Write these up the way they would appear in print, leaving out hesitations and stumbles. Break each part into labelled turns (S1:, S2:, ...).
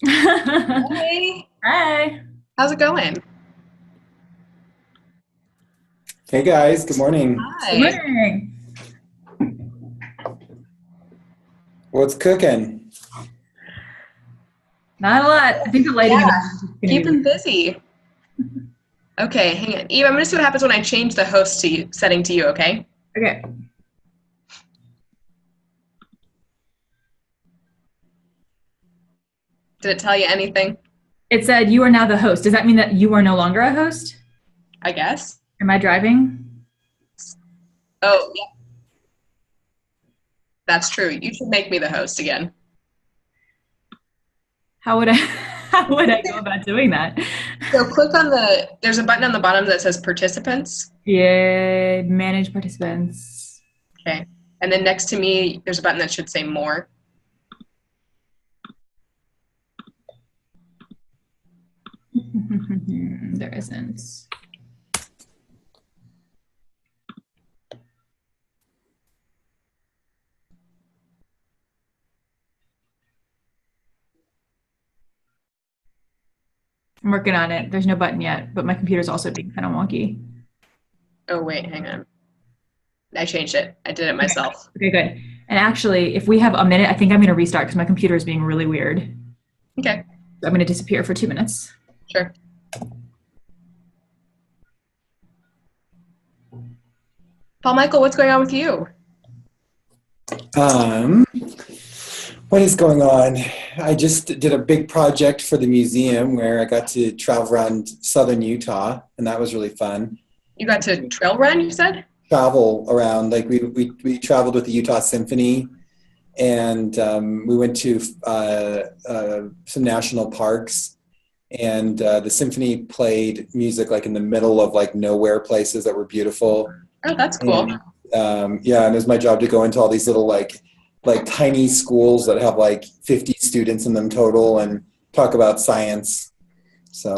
S1: Hey,
S2: Hi.
S1: how's it going?
S3: Hey guys, good morning.
S2: Good
S1: Hi.
S2: morning.
S3: What's cooking?
S2: Not a lot. I think the lighting in
S1: Yeah,
S2: the house is going to be
S1: keeping busy. Okay, hang on. Eve, I'm gonna see what happens when I change the host to you, setting to you, okay?
S2: weird. Okay.
S1: Did it tell you anything?
S2: It said you are now the host. Does that mean that you are no longer a host?
S1: I guess.
S2: Am I driving?
S1: Oh, yeah, that's true. You should make me the host again.
S2: How would I how would I go about doing that?
S1: So click on there's a button on the bottom that says participants.
S2: Yeah, manage participants.
S1: Okay. And then next to me, there's a button that should say more.
S2: There isn't. I'm working on it. There's no button yet, but my computer's also being kind of wonky.
S1: Oh, wait, hang on. I changed it. I did it
S2: Okay.
S1: myself.
S2: Okay, good. And actually, if we have a minute, I think I'm going to restart because my computer is being really weird.
S1: Okay,
S2: So I'm going to disappear for 2 minutes.
S1: sure. Paul Michael, what's going on with you?
S3: Um, what is going on? I just did a big project for the museum where I got to travel around southern Utah, and that was really fun.
S1: You got to trail run, you said?
S3: Travel around, like we traveled with the Utah Symphony, and we went to some national parks, and the symphony played music like in the middle of like nowhere places that were beautiful.
S1: Oh, that's cool.
S3: And yeah, and it was my job to go into all these little like tiny schools that have like 50 students in them total and talk about science. So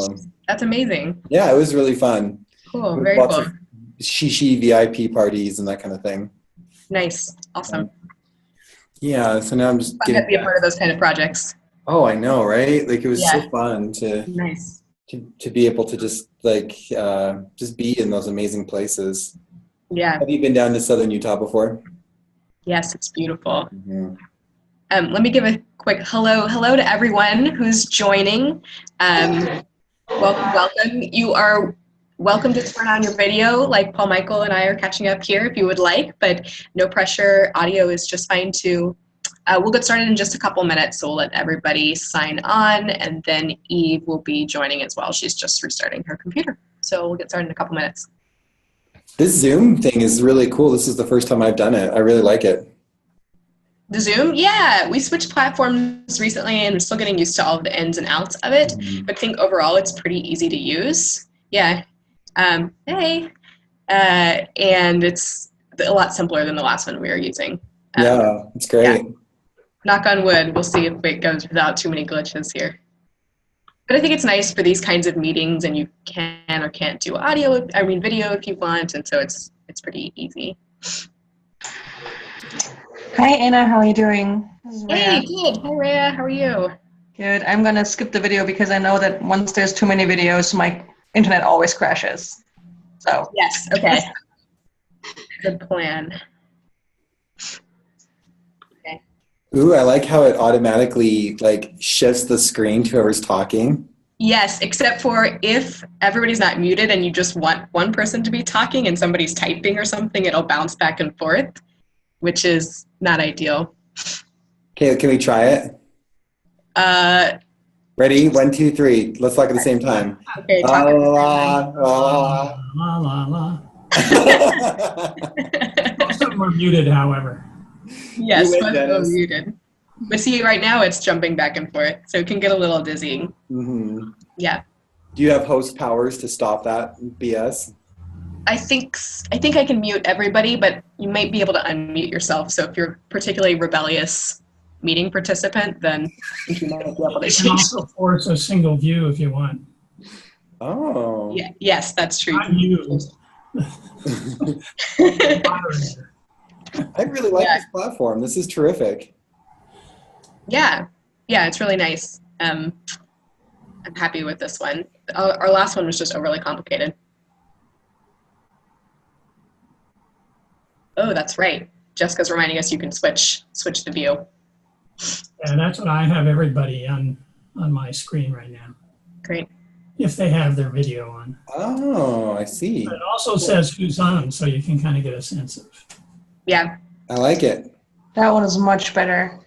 S1: That's amazing.
S3: yeah, it was really fun.
S1: Cool.
S3: With
S1: Very
S3: lots
S1: cool.
S3: of shishi VIP parties and that kind of thing.
S1: Nice. Awesome.
S3: Yeah, so now I'm just
S1: Fun to
S3: getting
S1: be a
S3: back.
S1: part of those kind of projects.
S3: Oh, I know, right? Like it was so
S1: Yeah.
S3: fun to
S1: Nice.
S3: to be able to just like just be in those amazing places.
S1: Yeah.
S3: Have you been down to southern Utah before?
S1: Yes, it's beautiful.
S3: Mhm.
S1: Let me give a quick hello to everyone who's joining. Welcome. You are welcome to turn on your video like Paul Michael and I are catching up here if you would like, but no pressure. Audio is just fine too. We'll get started in just a couple minutes, so we'll let everybody sign on, and then Eve will be joining as well. She's just restarting her computer. So we'll get started in a couple minutes.
S3: This Zoom thing is really cool. This is the first time I've done it. I really like it.
S1: The Zoom, yeah, we switched platforms recently and we're still getting used to all of the ins and outs of it,
S3: Mhm.
S1: but I think overall it's pretty easy to use. Yeah. Hey. And it's a lot simpler than the last one we were using.
S3: Yeah, it's
S1: Yeah,
S3: great.
S1: knock on wood. We'll see if it goes without too many glitches here. But I think it's nice for these kinds of meetings, and you can or can't do video if you want, and so it's pretty easy.
S4: Hi Anna, how are you doing? This is
S1: Hey,
S4: Rhea.
S1: good. Hi, Rhea. How are you?
S4: Good. I'm gonna skip the video because I know that once there's too many videos, my internet always crashes. So
S1: Yes. Okay. Good plan. Okay.
S3: Ooh, I like how it automatically like shifts the screen to whoever's talking.
S1: Yes, except for if everybody's not muted and you just want one person to be talking and somebody's typing or something, it'll bounce back and forth, which is not ideal.
S3: Okay, can we try it?
S1: Uh,
S3: Ready? One, two, three. Let's talk at the same time.
S1: okay,
S3: La
S1: talk at the same
S3: la
S1: time.
S3: la
S5: La la la.
S3: la.
S5: Most of them are muted, however.
S3: You
S1: Yes,
S3: win,
S1: most of them
S3: Dennis.
S1: muted. But see, right now it's jumping back and forth, so it can get a little dizzying.
S3: Hmm.
S1: Yeah,
S3: Do you have host powers to stop that BS?
S1: I think I can mute everybody, but you might be able to unmute yourself. So if you're a particularly rebellious meeting participant, then I think you might be able to
S5: You can
S1: change.
S5: also force a single view if you want.
S3: Oh.
S1: Yeah, yes, that's true.
S5: Not you, moderator.
S3: I really like
S1: Yeah.
S3: this platform. This is terrific.
S1: Yeah, it's really nice. I'm happy with this one. Our last one was just overly complicated. Oh, that's right. Jessica's reminding us you can switch the view.
S5: And that's what I have everybody on my screen right now,
S1: Great.
S5: if they have their video on.
S3: Oh, I see.
S5: But it also says who's on, so you can kind of get a sense of.
S1: Yeah.
S3: I like it.
S4: That one is much better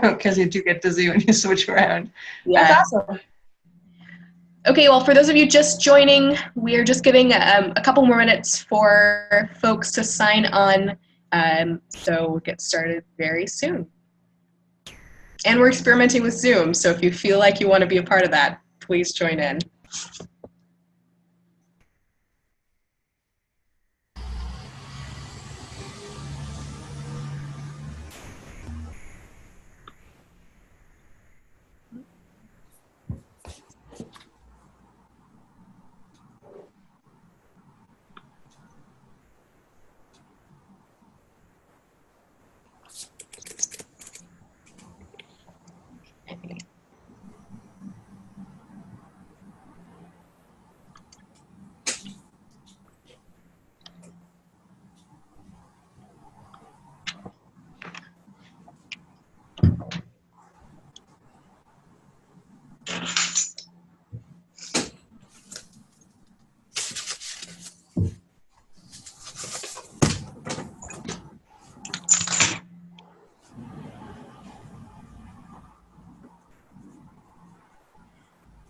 S4: because you do get dizzy when you switch around.
S1: Yeah.
S4: That's awesome.
S1: Okay, well, for those of you just joining, we're just giving a couple more minutes for folks to sign on. So we'll get started very soon. And we're experimenting with Zoom, so if you feel like you want to be a part of that, please join in.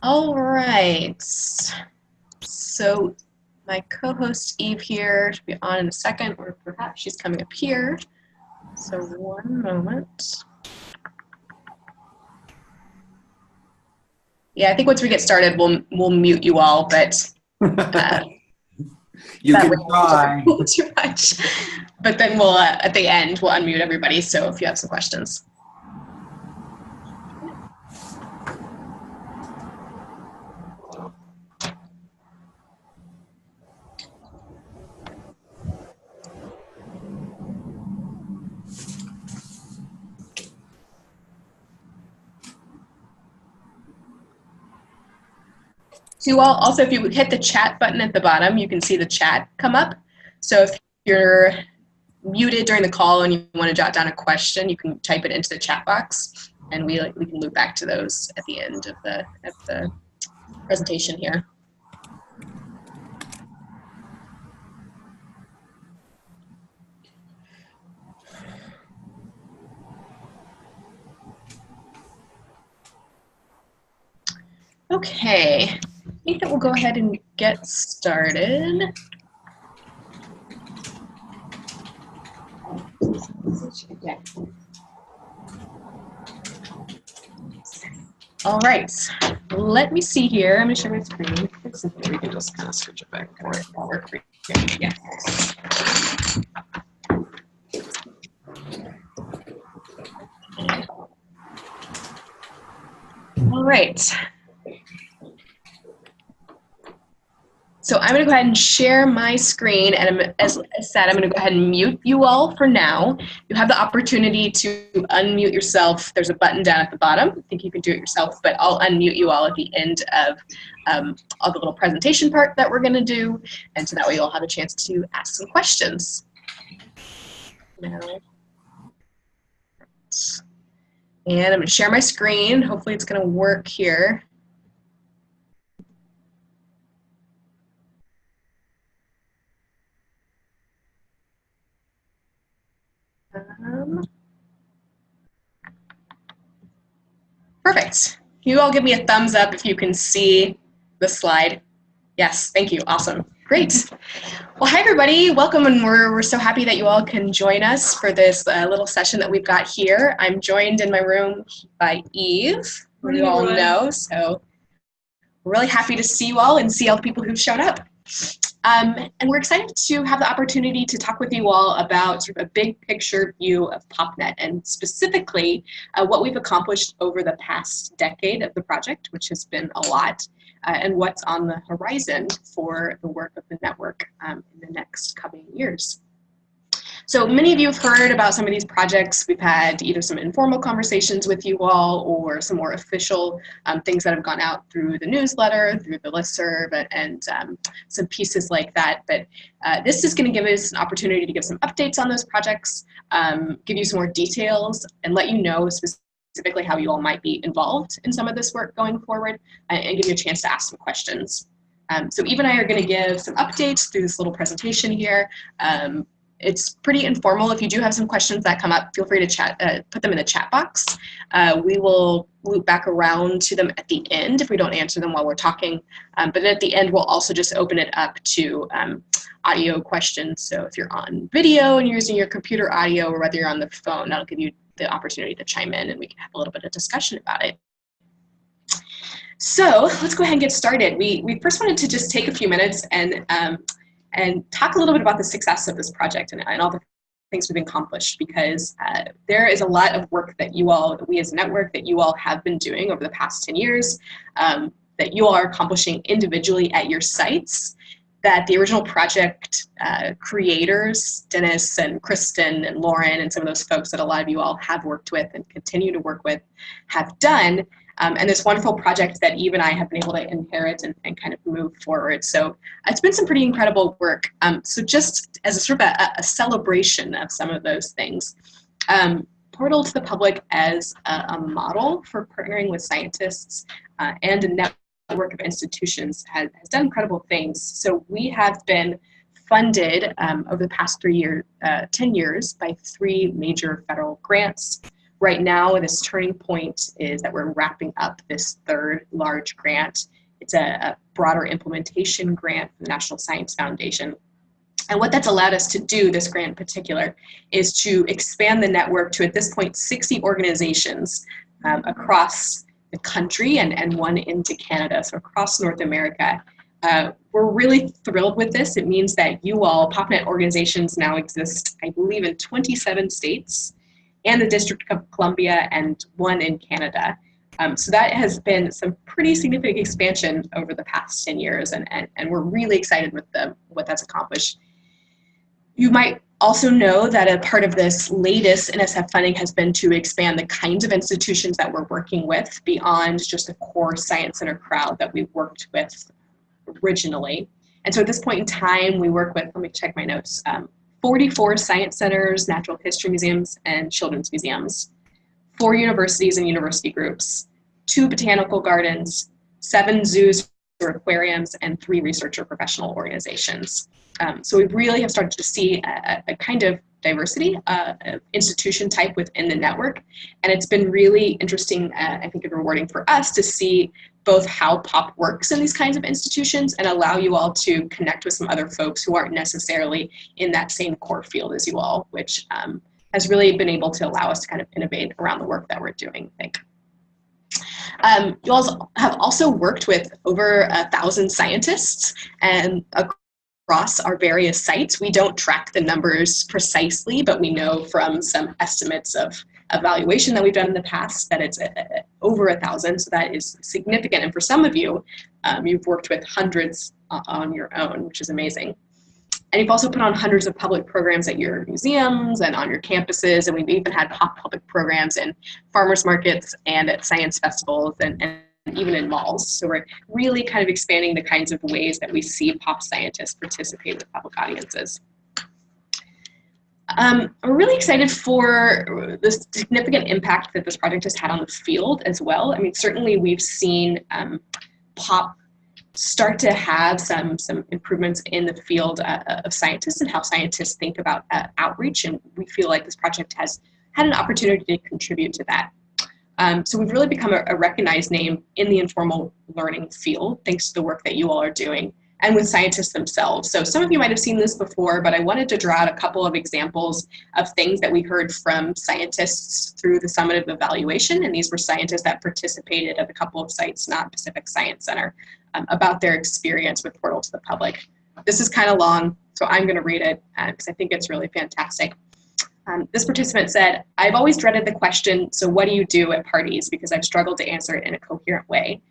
S1: All right, so my co-host Eve here should be on in a second, or perhaps she's coming up here. So one moment. Yeah, I think once we get started, we'll mute you all, but
S3: You can try.
S1: too much. But then we'll at the end we'll unmute everybody. So if you have some questions. So also, if you hit the chat button at the bottom, you can see the chat come up. So if you're muted during the call and you want to jot down a question, you can type it into the chat box, and we can loop back to those at the end of the presentation here. Okay, I think that we'll go ahead and get started. All right, let me see here. I'm gonna share my screen. We can just kind of switch it back and forth while we're creating. Yeah. All right. So I'm going to go ahead and share my screen, and as I said, I'm going to go ahead and mute you all for now. You have the opportunity to unmute yourself. There's a button down at the bottom. I think you can do it yourself, but I'll unmute you all at the end of all the little presentation part that we're going to do, and so that way you'll have a chance to ask some questions. Now, and I'm going to share my screen. Hopefully it's going to work here. Perfect. Can you all give me a thumbs up if you can see the slide? Yes, thank you. Awesome. Great. Well, hi, everybody. Welcome, and we're so happy that you all can join us for this little session that we've got here. I'm joined in my room by Eve, who you all know, so we're really happy to see you all and see all the people who've shown up. And we're excited to have the opportunity to talk with you all about sort of a big picture view of PoPNet, and specifically what we've accomplished over the past decade of the project, which has been a lot, and what's on the horizon for the work of the network in the next coming years. So many of you have heard about some of these projects. We've had either some informal conversations with you all or some more official things that have gone out through the newsletter, through the listserv, and some pieces like that. But this is going to give us an opportunity to give some updates on those projects, give you some more details, and let you know specifically how you all might be involved in some of this work going forward, and give you a chance to ask some questions. So Eve and I are going to give some updates through this little presentation here. It's pretty informal. If you do have some questions that come up, feel free to chat, put them in the chat box. We will loop back around to them at the end if we don't answer them while we're talking. But at the end, we'll also just open it up to audio questions. So if you're on video and you're using your computer audio, or whether you're on the phone, that'll give you the opportunity to chime in and we can have a little bit of discussion about it. So let's go ahead and get started. We first wanted to just take a few minutes and talk a little bit about the success of this project and all the things we've accomplished, because there is a lot of work that we as a network, that you all have been doing over the past 10 years, that you all are accomplishing individually at your sites, that the original project creators, Dennis and Kristen and Lauren and some of those folks that a lot of you all have worked with and continue to work with have done. And this wonderful project that Eve and I have been able to inherit and kind of move forward. So it's been some pretty incredible work. So just as a sort of a celebration of some of those things, Portal to the Public as a model for partnering with scientists and a network of institutions has done incredible things. So we have been funded over the past 10 years by 3 major federal grants. Right now, this turning point is that we're wrapping up this 3rd large grant. It's a broader implementation grant from the National Science Foundation. And what that's allowed us to do, this grant in particular, is to expand the network to, at this point, 60 organizations across the country and 1 into Canada, so across North America. We're really thrilled with this. It means that you all, PoPNet organizations, now exist, I believe, in 27 states, and the District of Columbia, and 1 in Canada. So that has been some pretty significant expansion over the past 10 years, and we're really excited with what that's accomplished. You might also know that a part of this latest NSF funding has been to expand the kinds of institutions that we're working with beyond just the core Science Center crowd that we worked with originally. And so at this point in time, we work with, let me check my notes, 44 science centers, natural history museums, and children's museums, 4 universities and university groups, 2 botanical gardens, 7 zoos or aquariums, and 3 research or professional organizations. So we really have started to see a kind of diversity of institution type within the network. And it's been really interesting, I think, and rewarding for us to see both how POP works in these kinds of institutions and allow you all to connect with some other folks who aren't necessarily in that same core field as you all, which has really been able to allow us to kind of innovate around the work that we're doing, I think. You all have also worked with over 1,000 scientists and across our various sites. We don't track the numbers precisely, but we know from some estimates of evaluation that we've done in the past that it's over 1,000, so that is significant. And for some of you, you've worked with hundreds on your own, which is amazing. And you've also put on hundreds of public programs at your museums and on your campuses, and we've even had POP public programs in farmers markets and at science festivals and even in malls. So we're really kind of expanding the kinds of ways that we see POP scientists participate with public audiences. We're really excited for the significant impact that this project has had on the field as well. I mean, certainly we've seen POP start to have some improvements in the field of scientists and how scientists think about outreach, and we feel like this project has had an opportunity to contribute to that. So we've really become a recognized name in the informal learning field, thanks to the work that you all are doing, and with scientists themselves. So some of you might have seen this before, but I wanted to draw out a couple of examples of things that we heard from scientists through the summative evaluation, and these were scientists that participated at a couple of sites, not Pacific Science Center, about their experience with Portal to the Public. This is kind of long, so I'm going to read it because I think it's really fantastic. This participant said, "I've always dreaded the question, so what do you do at parties, because I've struggled to answer it in a coherent way.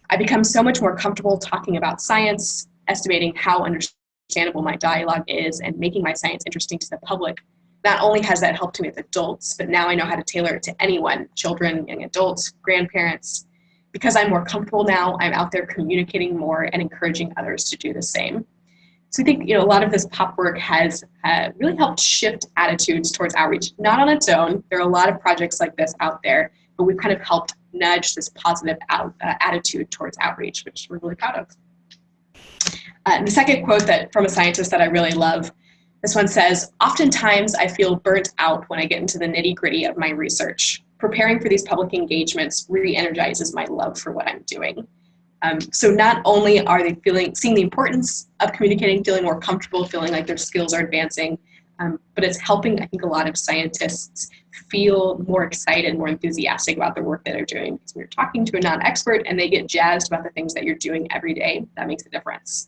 S1: I become so much more comfortable talking about science, estimating how understandable my dialogue is, and making my science interesting to the public. not only has that helped me with adults, but now I know how to tailor it to anyone, children, young adults, grandparents. Because I'm more comfortable now, I'm out there communicating more and encouraging others to do the same. So I think, a lot of this POP work has really helped shift attitudes towards outreach, not on its own. There are a lot of projects like this out there, but we've kind of helped nudge this positive attitude towards outreach, which we're really proud of. The second quote from a scientist that I really love, this one says, "Oftentimes I feel burnt out when I get into the nitty-gritty of my research. Preparing for these public engagements re-energizes my love for what I'm doing." So not only are they seeing the importance of communicating, feeling more comfortable, feeling like their skills are advancing, but it's helping, I think, a lot of scientists feel more excited, more enthusiastic about the work that they're doing. Because when you're talking to a non-expert and they get jazzed about the things that you're doing every day, that makes a difference.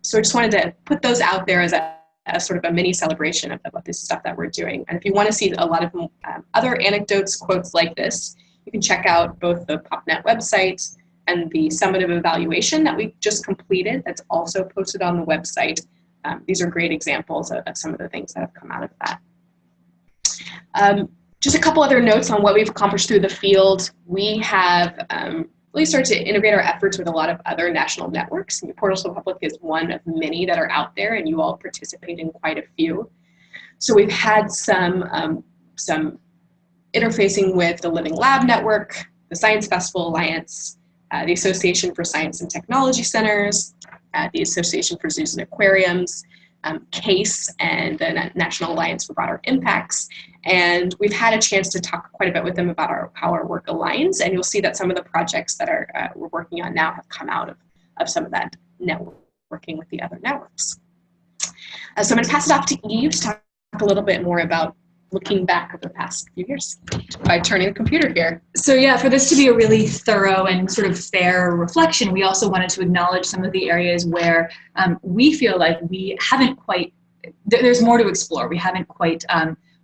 S1: So I just wanted to put those out there as a sort of a mini celebration of this stuff that we're doing. And if you want to see a lot of other anecdotes, quotes like this, you can check out both the PoPNet website and the summative evaluation that we just completed that's also posted on the website. These are great examples of some of the things that have come out of that. Just a couple other notes on what we've accomplished through the field. We have really started to integrate our efforts with a lot of other national networks. Portals to the Public is one of many that are out there, and you all participate in quite a few. So we've had some interfacing with the Living Lab Network, the Science Festival Alliance, the Association for Science and Technology Centers, the Association for Zoos and Aquariums, CASE, and the National Alliance for Broader Impacts. And we've had a chance to talk quite a bit with them about how our work aligns, and you'll see that some of the projects that we're working on now have come out of some of that networking with the other networks. So I'm going to pass it off to Eve to talk a little bit more about looking back over the past few years by turning the computer here.
S2: So yeah, for this to be a really thorough and sort of fair reflection, we also wanted to acknowledge some of the areas where we feel like we haven't quite, there's more to explore. We haven't quite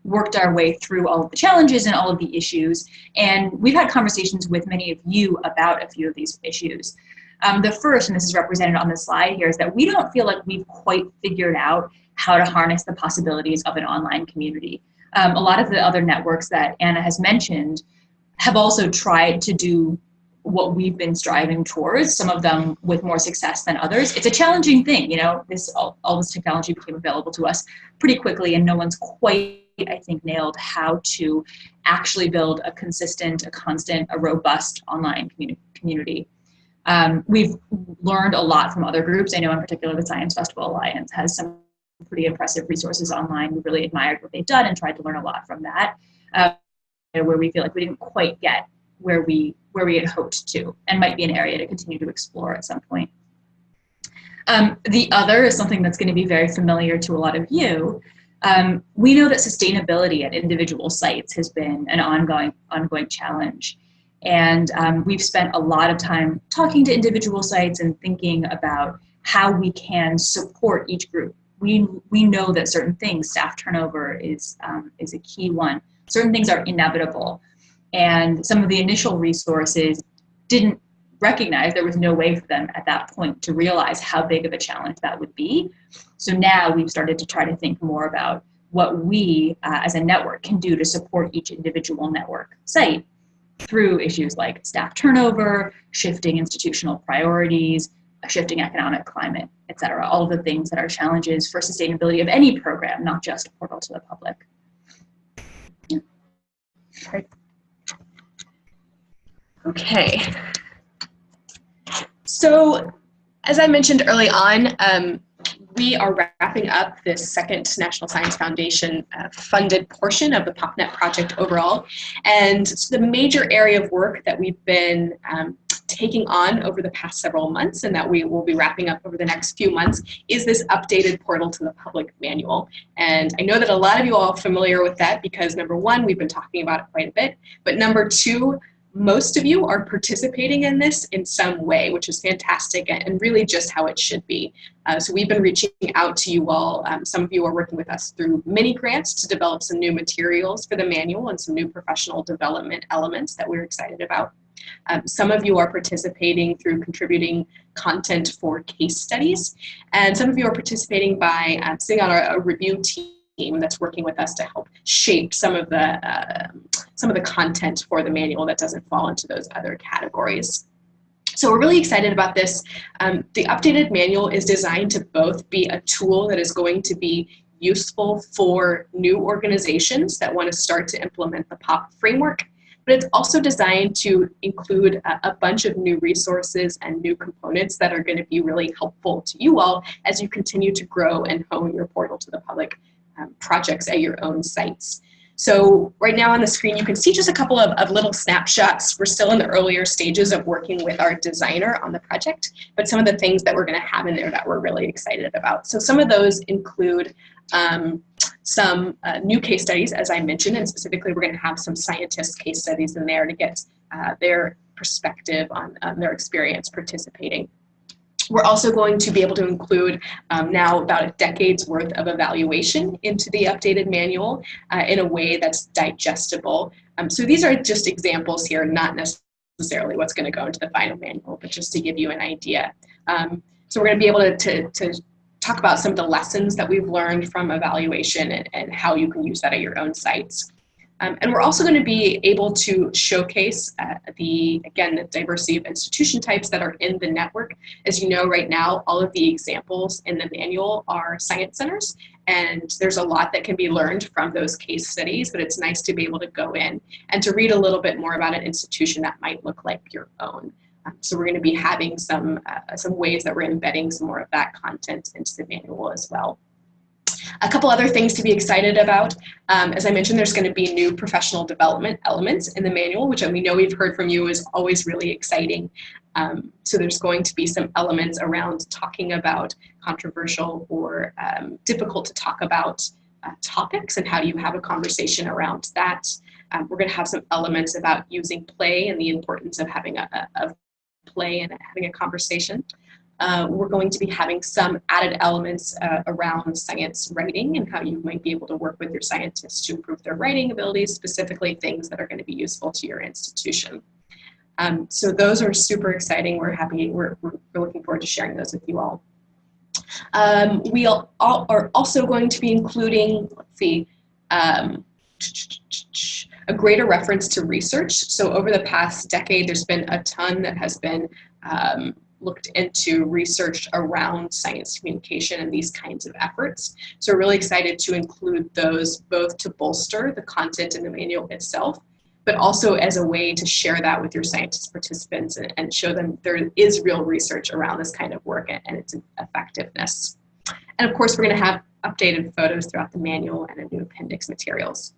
S2: worked our way through all of the challenges and all of the issues. And we've had conversations with many of you about a few of these issues. The first, and this is represented on the slide here, is that we don't feel like we've quite figured out how to harness the possibilities of an online community. A lot of the other networks that Anna has mentioned have also tried to do what we've been striving towards, some of them with more success than others. It's a challenging thing, all this technology became available to us pretty quickly, and no one's quite, I think, nailed how to actually build a consistent, a constant, a robust online community. We've learned a lot from other groups. I know in particular the Science Festival Alliance has some pretty impressive resources online. We really admired what they've done and tried to learn a lot from that, where we feel like we didn't quite get where we had hoped to, and might be an area to continue to explore at some point. The other is something that's going to be very familiar to a lot of you. We know that sustainability at individual sites has been an ongoing challenge. And we've spent a lot of time talking to individual sites and thinking about how we can support each group. We know that certain things, staff turnover is a key one. Certain things are inevitable. And some of the initial resources didn't recognize, there was no way for them at that point to realize how big of a challenge that would be. So now we've started to try to think more about what we as a network can do to support each individual network site through issues like staff turnover, shifting institutional priorities, a shifting economic climate, et cetera. All of the things that are challenges for sustainability of any program, not just Portal to the Public. Yeah.
S1: Great. Okay. So, as I mentioned early on, we are wrapping up this second National Science Foundation funded portion of the PoPNet project overall. And the major area of work that we've been taking on over the past several months, and that we will be wrapping up over the next few months, is this updated Portal to the Public manual. And I know that a lot of you all are familiar with that because, number one, we've been talking about it quite a bit, but number two, most of you are participating in this in some way, which is fantastic and really just how it should be. So we've been reaching out to you all. Some of you are working with us through mini grants to develop some new materials for the manual and some new professional development elements that we're excited about. Some of you are participating through contributing content for case studies, and some of you are participating by sitting on a review team team that's working with us to help shape some of the content for the manual that doesn't fall into those other categories. So we're really excited about this. The updated manual is designed to both be a tool that is going to be useful for new organizations that want to start to implement the POP framework, but it's also designed to include a bunch of new resources and new components that are going to be really helpful to you all as you continue to grow and hone your portal to the public projects at your own sites. So right now on the screen, you can see just a couple of little snapshots. We're still in the earlier stages of working with our designer on the project, but some of the things that we're going to have in there that we're really excited about. So some of those include some new case studies, as I mentioned, and specifically we're going to have some scientist case studies in there to get their perspective on their experience participating. We're also going to be able to include now about a decade's worth of evaluation into the updated manual in a way that's digestible. So these are just examples here, not necessarily what's going to go into the final manual, but just to give you an idea. So we're going to be able to talk about some of the lessons that we've learned from evaluation and how you can use that at your own sites. And we're also going to be able to showcase the diversity of institution types that are in the network. As you know, right now, all of the examples in the manual are science centers, and there's a lot that can be learned from those case studies, but it's nice to be able to go in and to read a little bit more about an institution that might look like your own. So we're going to be having some ways that we're embedding some more of that content into the manual as well. A couple other things to be excited about. As I mentioned, there's going to be new professional development elements in the manual, which we know we've heard from you is always really exciting. So there's going to be some elements around talking about controversial or difficult to talk about topics and how do you have a conversation around that. We're going to have some elements about using play and the importance of having a play and having a conversation. We're going to be having some added elements around science writing and how you might be able to work with your scientists to improve their writing abilities, specifically things that are going to be useful to your institution. So those are super exciting. We're looking forward to sharing those with you all. We are also going to be including, let's see, a greater reference to research. So over the past decade, there's been a ton that has been looked into research around science communication and these kinds of efforts. So we're really excited to include those both to bolster the content in the manual itself, but also as a way to share that with your scientist participants and show them there is real research around this kind of work and its effectiveness. And of course, we're going to have updated photos throughout the manual and a new appendix materials.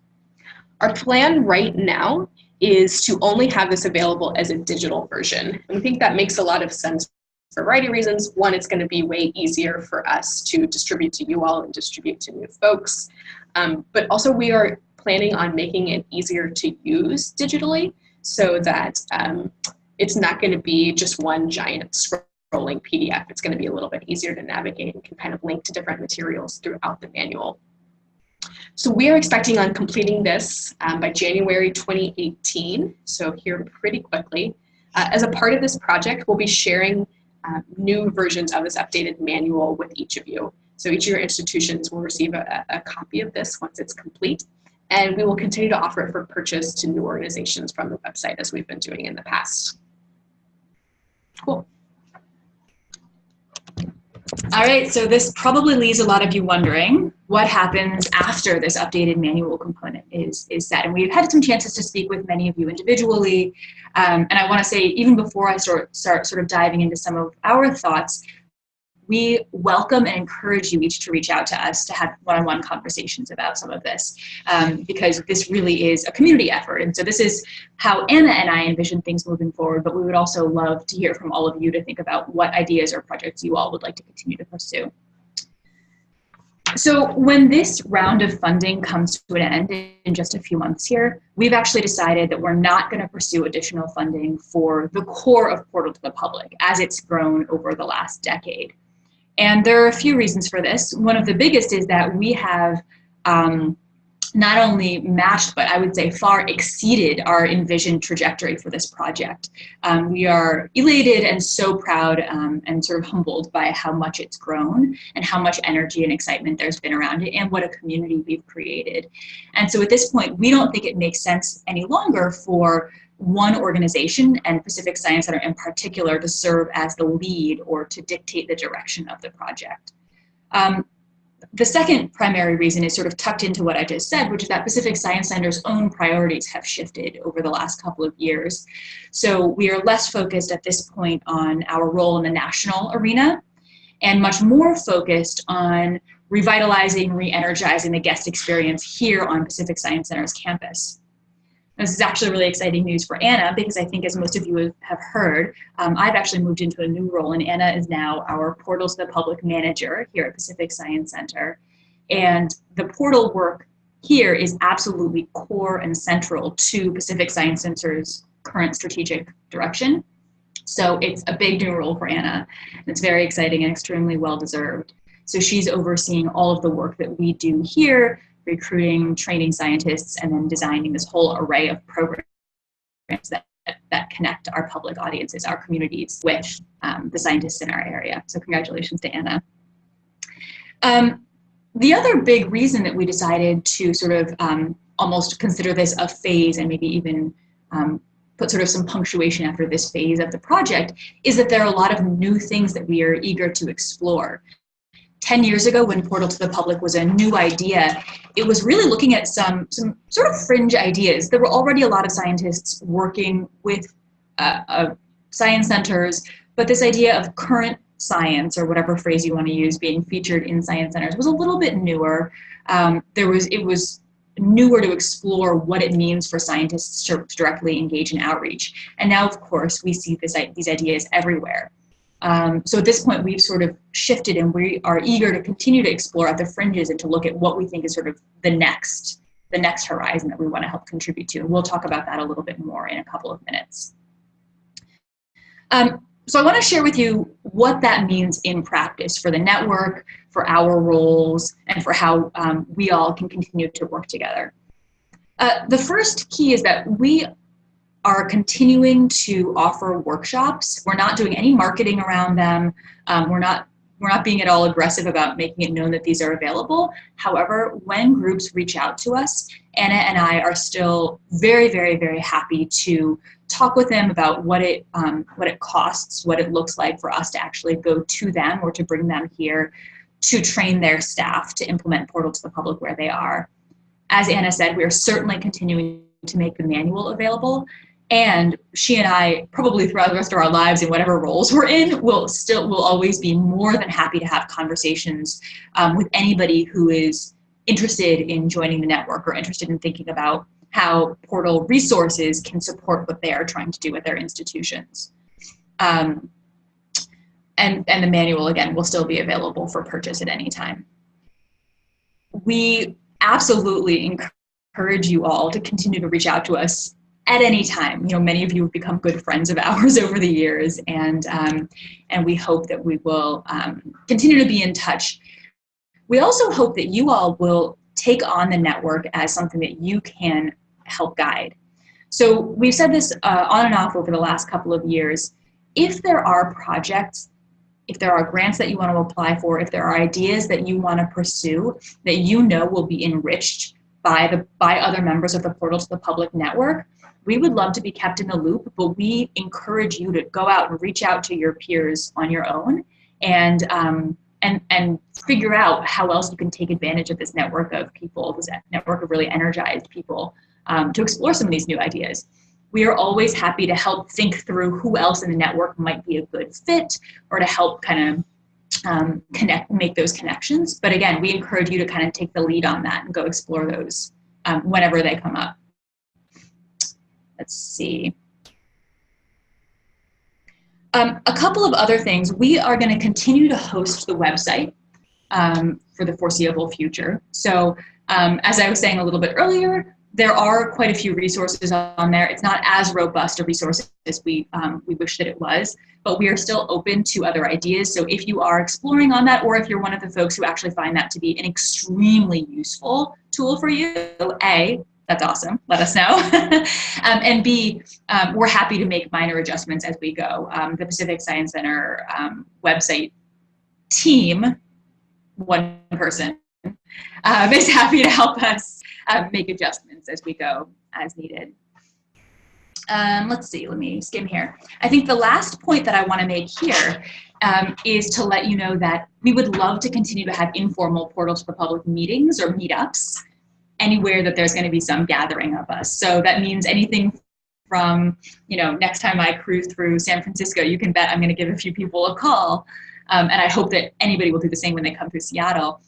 S1: Our plan right now is to only have this available as a digital version. And we think that makes a lot of sense for a variety of reasons. One, it's going to be way easier for us to distribute to you all and distribute to new folks. But also we are planning on making it easier to use digitally so that it's not going to be just one giant scrolling PDF. It's going to be a little bit easier to navigate and can kind of link to different materials throughout the manual. So we are expecting on completing this by January 2018, so here pretty quickly. As a part of this project, we'll be sharing new versions of this updated manual with each of you. So each of your institutions will receive a copy of this once it's complete, and we will continue to offer it for purchase to new organizations from the website as we've been doing in the past. Cool.
S2: All right, so this probably leaves a lot of you wondering what happens after this updated manual component is set. And we've had some chances to speak with many of you individually. And I want to say, even before I start sort of diving into some of our thoughts, we welcome and encourage you each to reach out to us to have one-on-one conversations about some of this, because this really is a community effort. And so this is how Anna and I envision things moving forward, but we would also love to hear from all of you to think about what ideas or projects you all would like to continue to pursue. So when this round of funding comes to an end in just a few months here, we've actually decided that we're not going to pursue additional funding for the core of Portal to the Public as it's grown over the last decade. And there are a few reasons for this. One of the biggest is that we have not only matched, but I would say far exceeded our envisioned trajectory for this project. We are elated and so proud and sort of humbled by how much it's grown and how much energy and excitement there's been around it and what a community we've created. And so at this point, we don't think it makes sense any longer for one organization, and Pacific Science Center in particular, to serve as the lead or to dictate the direction of the project. The second primary reason is sort of tucked into what I just said, which is that Pacific Science Center's own priorities have shifted over the last couple of years. So we are less focused at this point on our role in the national arena and much more focused on revitalizing, re-energizing the guest experience here on Pacific Science Center's campus. This is actually really exciting news for Anna, because I think, as most of you have heard, I've actually moved into a new role, and Anna is now our Portal to the Public manager here at Pacific Science Center. And the portal work here is absolutely core and central to Pacific Science Center's current strategic direction. So it's a big new role for Anna. It's very exciting and extremely well-deserved. So she's overseeing all of the work that we do here, recruiting, training scientists, and then designing this whole array of programs that connect our public audiences, our communities, with the scientists in our area. So congratulations to Anna. The other big reason that we decided to sort of almost consider this a phase and maybe even put sort of some punctuation after this phase of the project is that there are a lot of new things that we are eager to explore. 10 years ago, when Portal to the Public was a new idea, it was really looking at some sort of fringe ideas. There were already a lot of scientists working with science centers, but this idea of current science, or whatever phrase you want to use, being featured in science centers was a little bit newer. It was newer to explore what it means for scientists to directly engage in outreach. And now, of course, we see these ideas everywhere. So at this point, we've sort of shifted, and we are eager to continue to explore at the fringes and to look at what we think is sort of the next horizon that we want to help contribute to. And we'll talk about that a little bit more in a couple of minutes. So I want to share with you what that means in practice for the network, for our roles, and for how we all can continue to work together. The first key is that we are continuing to offer workshops. We're not doing any marketing around them. We're not being at all aggressive about making it known that these are available. However, when groups reach out to us, Anna and I are still very, very, very happy to talk with them about what it costs, what it looks like for us to actually go to them or to bring them here to train their staff to implement Portal to the Public where they are. As Anna said, we are certainly continuing to make the manual available. And she and I, probably throughout the rest of our lives in whatever roles we're in, will always be more than happy to have conversations with anybody who is interested in joining the network or interested in thinking about how Portal resources can support what they are trying to do with their institutions. And the manual, again, will still be available for purchase at any time. We absolutely encourage you all to continue to reach out to us at any time. You know, many of you have become good friends of ours over the years, and we hope that we will continue to be in touch. We also hope that you all will take on the network as something that you can help guide. So we've said this on and off over the last couple of years. If there are projects, if there are grants that you want to apply for, if there are ideas that you want to pursue that you know will be enriched by other members of the Portal to the Public network, we would love to be kept in the loop, but we encourage you to go out and reach out to your peers on your own and figure out how else you can take advantage of this network of people, this network of really energized people, to explore some of these new ideas. We are always happy to help think through who else in the network might be a good fit, or to help kind of make those connections. But again, we encourage you to kind of take the lead on that and go explore those whenever they come up. Let's see. A couple of other things. We are going to continue to host the website for the foreseeable future. So as I was saying a little bit earlier, there are quite a few resources on there. It's not as robust a resource as we wish that it was, but we are still open to other ideas. So if you are exploring on that, or if you're one of the folks who actually find that to be an extremely useful tool, tool for you, A, that's awesome, let us know. And B, we're happy to make minor adjustments as we go. The Pacific Science Center website team, one person, is happy to help us make adjustments as we go as needed. Let's see, let me skim here. I think the last point that I want to make here is to let you know that we would love to continue to have informal Portal to the Public meetings or meetups anywhere that there's going to be some gathering of us. So that means anything from, you know, next time I cruise through San Francisco, you can bet I'm going to give a few people a call. And I hope that anybody will do the same when they come through Seattle,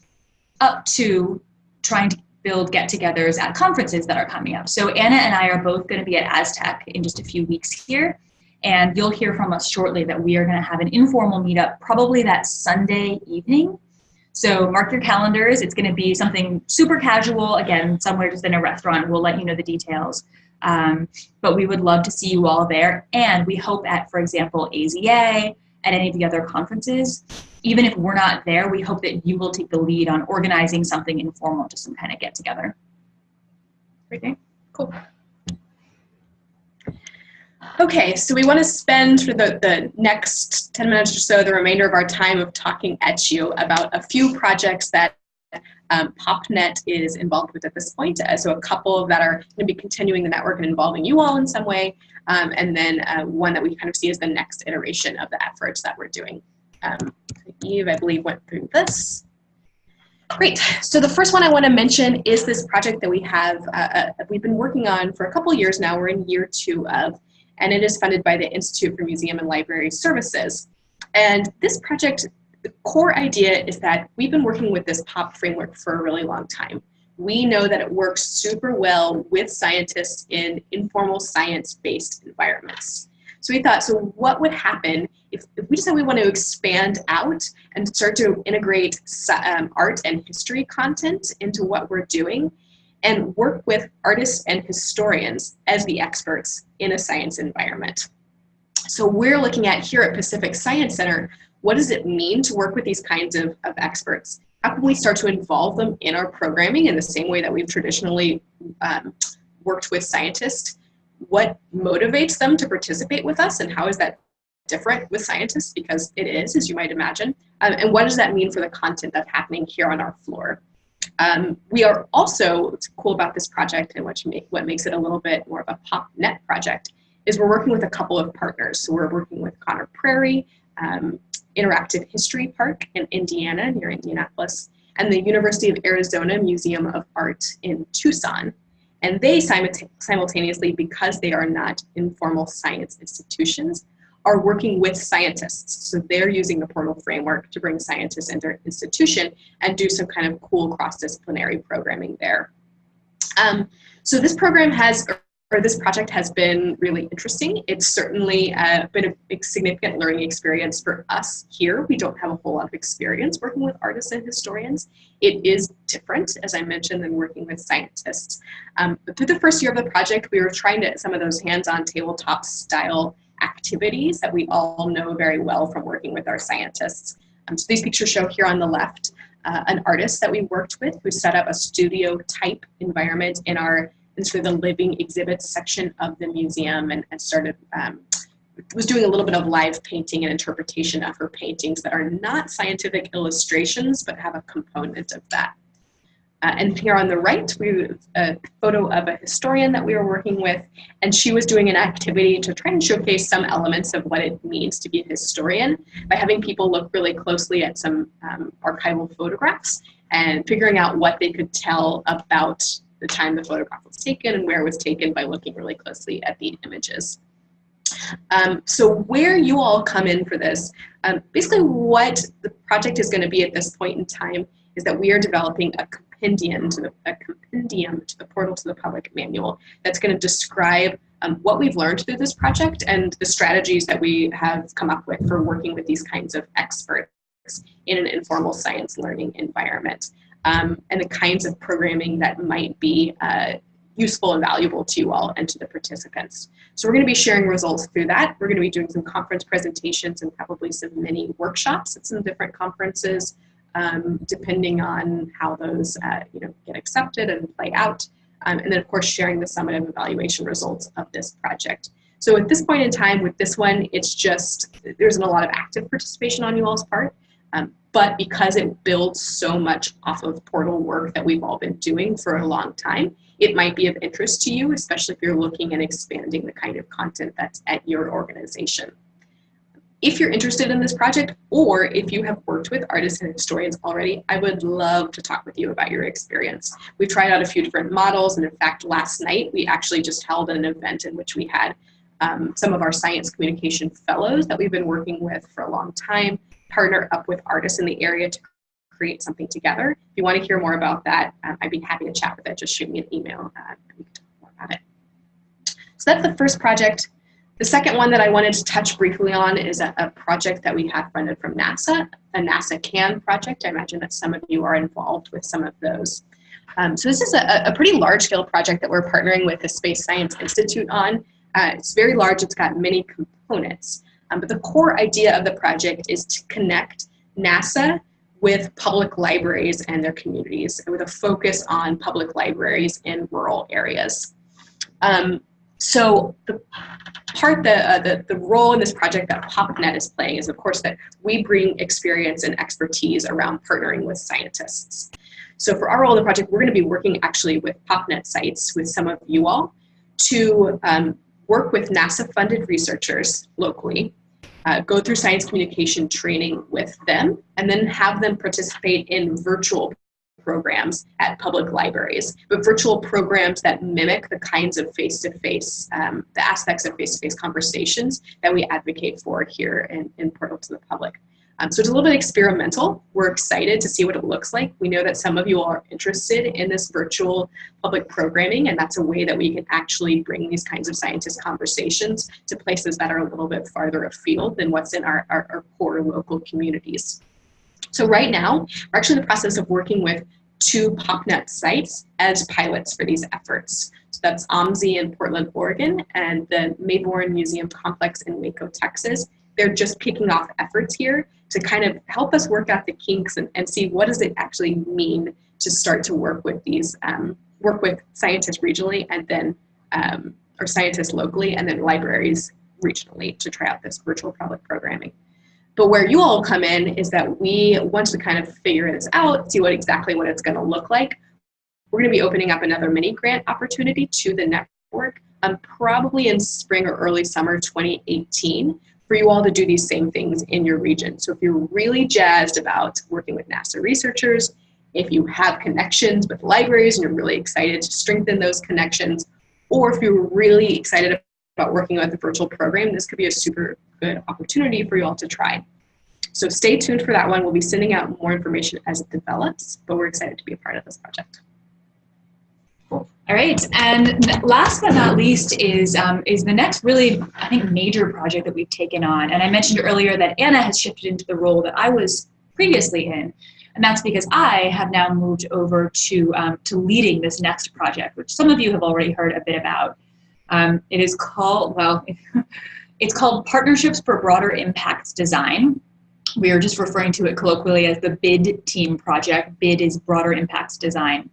S2: up to trying to build get-togethers at conferences that are coming up. So Anna and I are both going to be at Aztec in just a few weeks here. And you'll hear from us shortly that we are going to have an informal meetup probably that Sunday evening. So mark your calendars. It's going to be something super casual, again, somewhere just in a restaurant. We'll let you know the details. But we would love to see you all there. And we hope at, for example, AZA, at any of the other conferences, even if we're not there, we hope that you will take the lead on organizing something informal, just some kind of get together.
S1: Okay, cool. Okay, so we want to spend for the next 10 minutes or so, the remainder of our time of talking at you about a few projects that PoPNet is involved with at this point. So a couple that are going to be continuing the network and involving you all in some way, and then one that we kind of see as the next iteration of the efforts that we're doing. Eve, I believe, went through this. Great. So the first one I want to mention is this project that we have, we've been working on for a couple years now. We're in year 2 of, and it is funded by the Institute for Museum and Library Services. And this project, the core idea is that we've been working with this POP framework for a really long time. We know that it works super well with scientists in informal science-based environments. So we thought, so what would happen if we decided we want to expand out and start to integrate art and history content into what we're doing and work with artists and historians as the experts in a science environment. So we're looking at here at Pacific Science Center, what does it mean to work with these kinds of experts? How can we start to involve them in our programming in the same way that we've traditionally worked with scientists? What motivates them to participate with us, and how is that different with scientists? Because it is, as you might imagine. And what does that mean for the content that's happening here on our floor? We are also, what's cool about this project and what makes it a little bit more of a PoPNet project is we're working with a couple of partners. So we're working with Conner Prairie, Interactive History Park in Indiana, near Indianapolis, and the University of Arizona Museum of Art in Tucson. And they simultaneously, because they are not informal science institutions, are working with scientists. So they're using the Portal framework to bring scientists into their institution and do some kind of cool cross-disciplinary programming there. So this program this project has been really interesting. It's certainly been a big significant learning experience for us here. We don't have a whole lot of experience working with artists and historians. It is different, as I mentioned, than working with scientists. But through the first year of the project, we were trying to some of those hands-on tabletop style activities that we all know very well from working with our scientists. So these pictures show here on the left an artist that we worked with who set up a studio type environment in sort of the living exhibits section of the museum and started, was doing a little bit of live painting and interpretation of her paintings that are not scientific illustrations, but have a component of that. And here on the right, we have a photo of a historian that we were working with, and she was doing an activity to try and showcase some elements of what it means to be a historian by having people look really closely at some archival photographs and figuring out what they could tell about the time the photograph was taken and where it was taken by looking really closely at the images. So where you all come in for this, basically what the project is going to be at this point in time is that we are developing a compendium to the Portal to the Public manual that's going to describe what we've learned through this project and the strategies that we have come up with for working with these kinds of experts in an informal science learning environment. And the kinds of programming that might be useful and valuable to you all and to the participants. So we're going to be sharing results through that. We're going to be doing some conference presentations and probably some mini workshops at some different conferences depending on how those get accepted and play out. And then of course sharing the summative evaluation results of this project. So at this point in time with this one, it's just, there isn't a lot of active participation on you all's part, but because it builds so much off of portal work that we've all been doing for a long time, it might be of interest to you, especially if you're looking and expanding the kind of content that's at your organization. If you're interested in this project, or if you have worked with artists and historians already, I would love to talk with you about your experience. We've tried out a few different models, and in fact, last night, we actually just held an event in which we had some of our science communication fellows that we've been working with for a long time partner up with artists in the area to create something together. If you want to hear more about that, I'd be happy to chat with it. Just shoot me an email and we can talk more about it. So that's the first project. The second one that I wanted to touch briefly on is a project that we have funded from NASA, a NASA CAN project. I imagine that some of you are involved with some of those. So this is a pretty large-scale project that we're partnering with the Space Science Institute on. It's very large, it's got many components. But the core idea of the project is to connect NASA with public libraries and their communities, with a focus on public libraries in rural areas. So the part, the role in this project that PoPNet is playing is, of course, that we bring experience and expertise around partnering with scientists. So for our role in the project, we're going to be working actually with PoPNet sites with some of you all to work with NASA-funded researchers locally, go through science communication training with them, and then have them participate in virtual programs at public libraries, but virtual programs that mimic the kinds of face-to-face, the aspects of face-to-face conversations that we advocate for here in Portal to the Public. So it's a little bit experimental. We're excited to see what it looks like. We know that some of you are interested in this virtual public programming, and that's a way that we can actually bring these kinds of scientist conversations to places that are a little bit farther afield than what's in our core local communities. So right now, we're actually in the process of working with 2 PoPNet sites as pilots for these efforts. So that's OMSI in Portland, Oregon, and the Mayborn Museum Complex in Waco, Texas. They're just kicking off efforts here to kind of help us work out the kinks and see what does it actually mean to start to work with these, work with scientists regionally and then, or scientists locally and then libraries regionally to try out this virtual public programming. But where you all come in is that we want to kind of figure this out, see exactly what it's going to look like. We're going to be opening up another mini grant opportunity to the network, probably in spring or early summer 2018, for you all to do these same things in your region. So if you're really jazzed about working with NASA researchers, if you have connections with libraries and you're really excited to strengthen those connections, or if you're really excited about working with the virtual program, this could be a super good opportunity for you all to try. So stay tuned for that one. We'll be sending out more information as it develops, but we're excited to be a part of this project.
S2: All right, and last but not least is the next really, I think, major project that we've taken on. And I mentioned earlier that Anna has shifted into the role that I was previously in, and that's because I have now moved over to leading this next project, which some of you have already heard a bit about. It is called, well, it's called Partnerships for Broader Impacts Design. We are just referring to it colloquially as the BID team project. BID is Broader Impacts Design.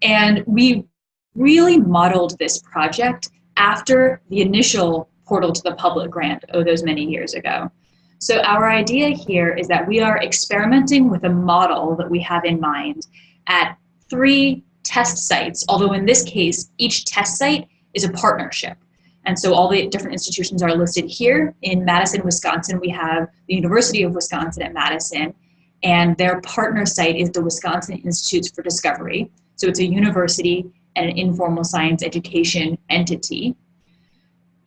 S2: And we really modeled this project after the initial Portal to the Public grant, those many years ago. So our idea here is that we are experimenting with a model that we have in mind at 3 test sites, although in this case, each test site is a partnership. And so all the different institutions are listed here. In Madison, Wisconsin, we have the University of Wisconsin at Madison, and their partner site is the Wisconsin Institutes for Discovery. So it's a university and an informal science education entity.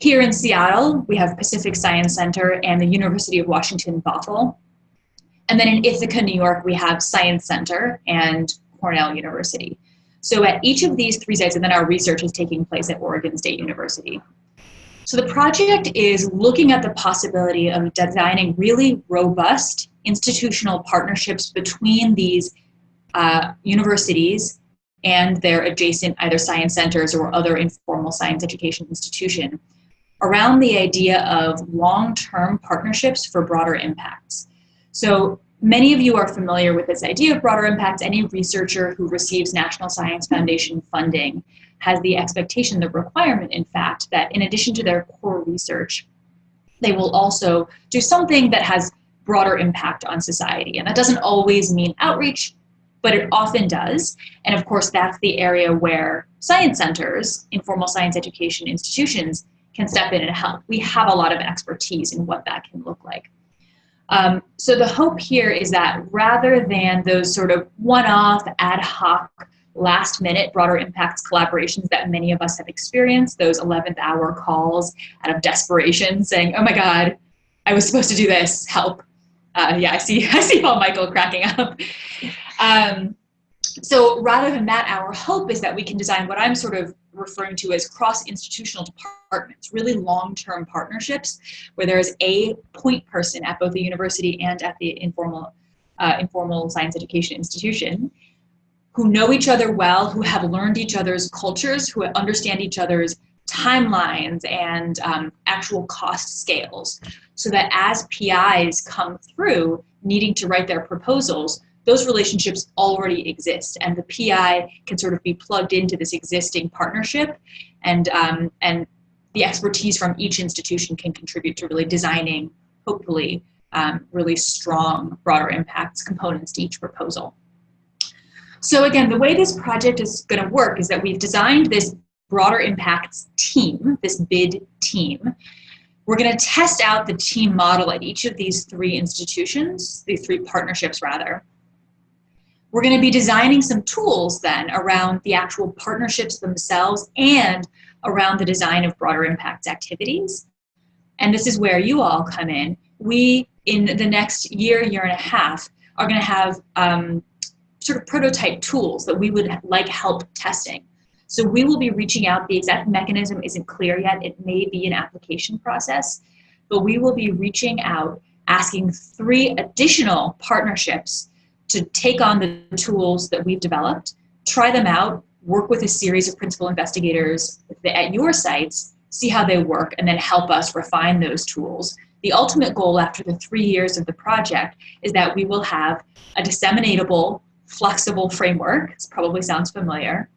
S2: Here in Seattle, we have Pacific Science Center and the University of Washington, Bothell. And then in Ithaca, New York, we have Science Center and Cornell University. So at each of these 3 sites, and then our research is taking place at Oregon State University. So the project is looking at the possibility of designing really robust institutional partnerships between these universities and their adjacent either science centers or other informal science education institution around the idea of long-term partnerships for broader impacts. So Many of you are familiar with this idea of broader impacts. Any researcher who receives National Science Foundation funding has the expectation, the requirement, in fact, that in addition to their core research, they will also do something that has broader impact on society. And that doesn't always mean outreach, but it often does. And of course, that's the area where science centers, informal science education institutions, can step in and help. We have a lot of expertise in what that can look like. So the hope here is that rather than those sort of one-off, ad hoc, last-minute broader impacts collaborations that many of us have experienced, those 11th hour calls out of desperation saying, oh my God, I was supposed to do this, help. Yeah, I see Paul Michael cracking up. So rather than that, our hope is that we can design what I'm sort of referring to as cross-institutional departments, really long-term partnerships where there is a point person at both the university and at the informal science education institution who know each other well, who have learned each other's cultures, who understand each other's timelines and actual cost scales, so that as PIs come through needing to write their proposals, those relationships already exist, and the PI can sort of be plugged into this existing partnership, and the expertise from each institution can contribute to really designing, hopefully, really strong, broader impacts components to each proposal. So again, the way this project is going to work is that we've designed this broader impacts team, this BID team. We're going to test out the team model at each of these three institutions, these three partnerships rather. We're going to be designing some tools then around the actual partnerships themselves and around the design of broader impacts activities. And this is where you all come in. We, in the next year, year and a half, are going to have sort of prototype tools that we would like help testing. So we will be reaching out. The exact mechanism isn't clear yet. It may be an application process, but we will be reaching out, asking 3 additional partnerships to take on the tools that we've developed, try them out, work with a series of principal investigators at your sites, see how they work, and then help us refine those tools. The ultimate goal after the 3 years of the project is that we will have a disseminatable, flexible framework, this probably sounds familiar,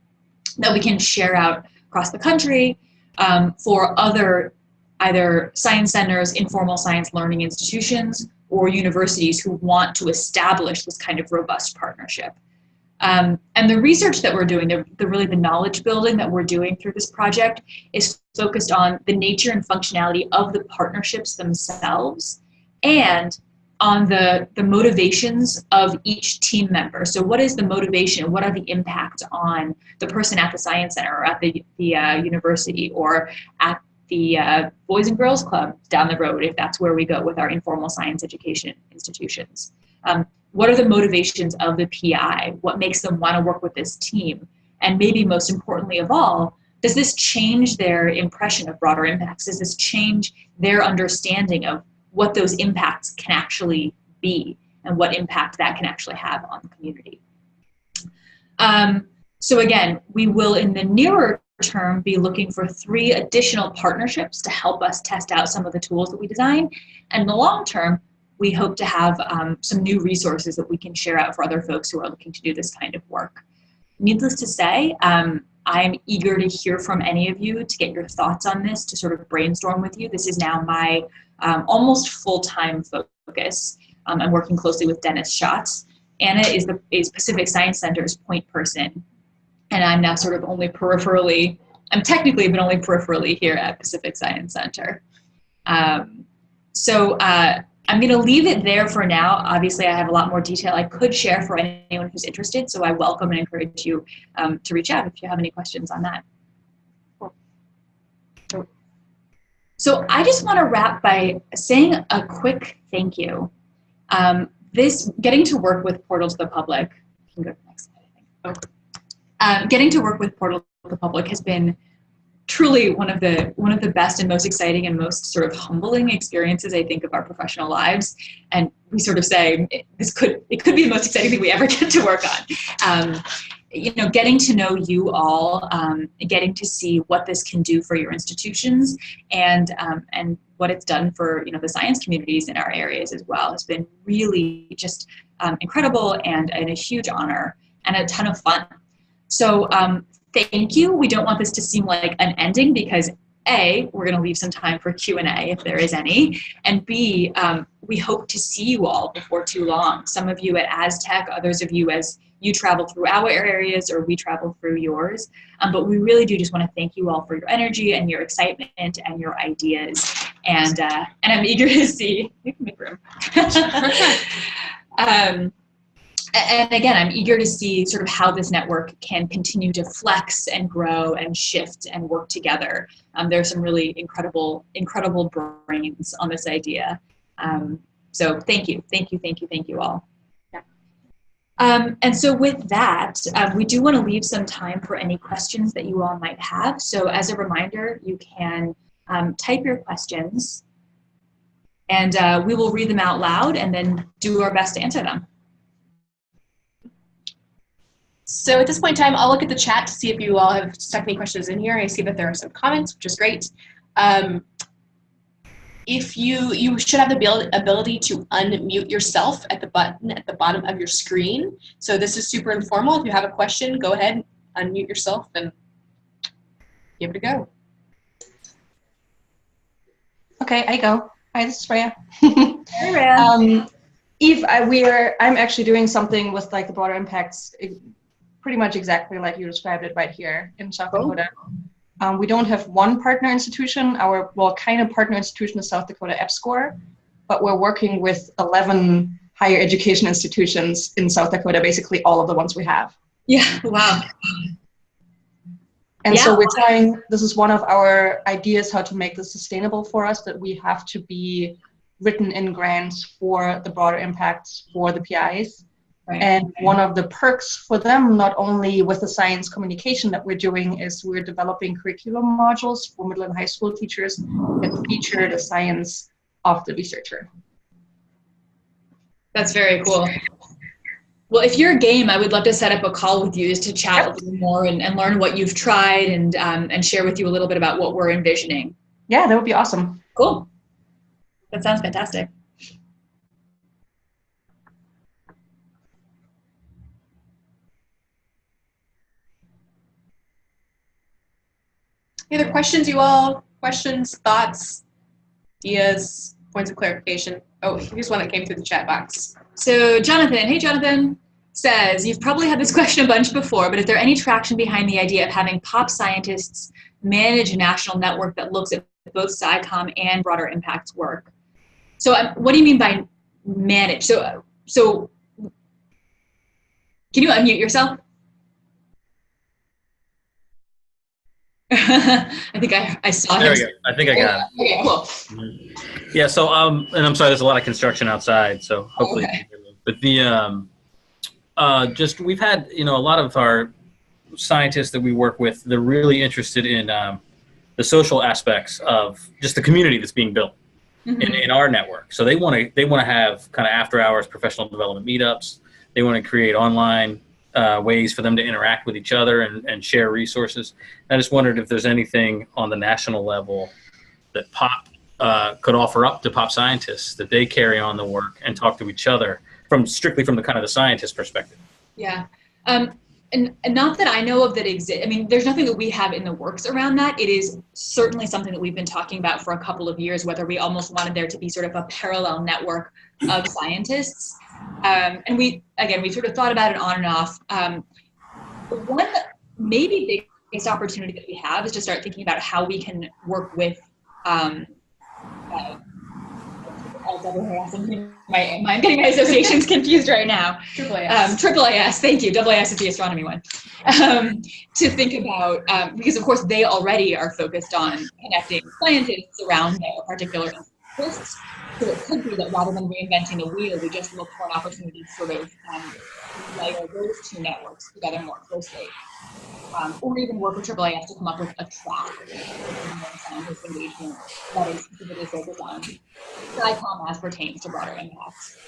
S2: that we can share out across the country for other either science centers, informal science learning institutions, or universities who want to establish this kind of robust partnership. And the research that we're doing, really the knowledge building that we're doing through this project is focused on the nature and functionality of the partnerships themselves and on the motivations of each team member. So what is the motivation? What are the impacts on the person at the Science Center or at the university or at the Boys and Girls Club down the road, if that's where we go with our informal science education institutions? What are the motivations of the PI? What makes them want to work with this team? And maybe most importantly of all, does this change their impression of broader impacts? Does this change their understanding of what those impacts can actually be and what impact that can actually have on the community? So again, we will in the nearer term be looking for 3 additional partnerships to help us test out some of the tools that we design. And in the long term, we hope to have some new resources that we can share out for other folks who are looking to do this kind of work. Needless to say, I'm eager to hear from any of you to get your thoughts on this, to sort of brainstorm with you. This is now my almost full-time focus. I'm working closely with Dennis Schatz. Anna is Pacific Science Center's point person, and I'm now sort of only peripherally, I'm technically, but only peripherally here at Pacific Science Center. So I'm going to leave it there for now. Obviously, I have a lot more detail I could share for anyone who's interested, so I welcome and encourage you to reach out if you have any questions on that. Cool. So I just want to wrap by saying a quick thank you. Getting to work with Portal to the Public, you can go to the next slide, I think. Getting to work with Portal to the Public has been truly one of the best and most exciting and most sort of humbling experiences, I think, of our professional lives. And we sort of say it could be the most exciting thing we ever get to work on. getting to know you all, getting to see what this can do for your institutions, and what it's done for the science communities in our areas as well has been really just incredible and a huge honor and a ton of fun. So thank you. We don't want this to seem like an ending, because A, we're going to leave some time for Q&A if there is any, and B, we hope to see you all before too long. Some of you at Aztec, others of you as you travel through our areas or we travel through yours. But we really do just want to thank you all for your energy and your excitement and your ideas. And I'm eager to see, you can make room. And again, I'm eager to see sort of how this network can continue to flex and grow and shift and work together. There are some really incredible brains on this idea. So thank you all. And so with that, we do want to leave some time for any questions that you all might have. So as a reminder, you can type your questions, and we will read them out loud and then do our best to answer them.
S1: So at this point in time, I'll look at the chat to see if you all have stuck any questions in here. I see that there are some comments, which is great. If you should have the ability to unmute yourself at the button at the bottom of your screen. So this is super informal. If you have a question, go ahead, unmute yourself and give it a go.
S4: Okay, I go. Hi, this is Freya.
S2: Hey, Freya.
S4: Eve, I'm actually doing something with like the broader impacts, pretty much exactly like you described it right here in South Dakota. We don't have one partner institution. Our kind of partner institution is South Dakota EPSCoR, but we're working with 11 higher education institutions in South Dakota, basically all of the ones we have.
S2: Yeah, wow.
S4: And so we're trying, this is one of our ideas how to make this sustainable for us, that we have to be written in grants for the broader impacts for the PIs. Right. And one of the perks for them, not only with the science communication that we're doing, is we're developing curriculum modules for middle and high school teachers that feature the science of the researcher.
S2: That's very cool. Well, if you're game, I would love to set up a call with you just to chat a little more and learn what you've tried and share with you a little bit about what we're envisioning.
S4: Yeah, that would be awesome.
S2: Cool. That sounds fantastic.
S1: Any other questions, you all? Questions, thoughts, ideas, points of clarification? Oh, here's one that came through the chat box.
S2: So Jonathan, hey Jonathan, says, you've probably had this question a bunch before, but is there any traction behind the idea of having pop scientists manage a national network that looks at both SciComm and broader impacts work? So what do you mean by manage? So can you unmute yourself? I think I saw
S6: there
S2: him.
S6: There we go. I think I got it.
S2: Okay, cool.
S6: Mm-hmm. Yeah, so, and I'm sorry, there's a lot of construction outside, so hopefully, okay. But we've had, a lot of our scientists that we work with, they're really interested in the social aspects of just the community that's being built in our network. So they want to have kind of after hours professional development meetups. They want to create online ways for them to interact with each other and share resources. I just wondered if there's anything on the national level that POP could offer up to POP scientists, that they carry on the work and talk to each other strictly from the kind of the scientist perspective.
S2: Yeah. And not that I know of that exists. I mean, there's nothing that we have in the works around that. It is certainly something that we've been talking about for a couple of years, whether we almost wanted there to be sort of a parallel network of scientists. And we sort of thought about it on and off. One maybe biggest opportunity that we have is to start thinking about how we can work with I'm getting my associations confused right now. AAAS, thank you. AAS is the astronomy one. To think about, because of course they already are focused on connecting scientists around their particular interests. So it could be that rather than reinventing the wheel, we just look for an opportunity to sort of layer those two networks together more closely. Or even work with AAAS to come up with a track for scientist engagement that is specifically focused on SciComm as pertains to broader impacts.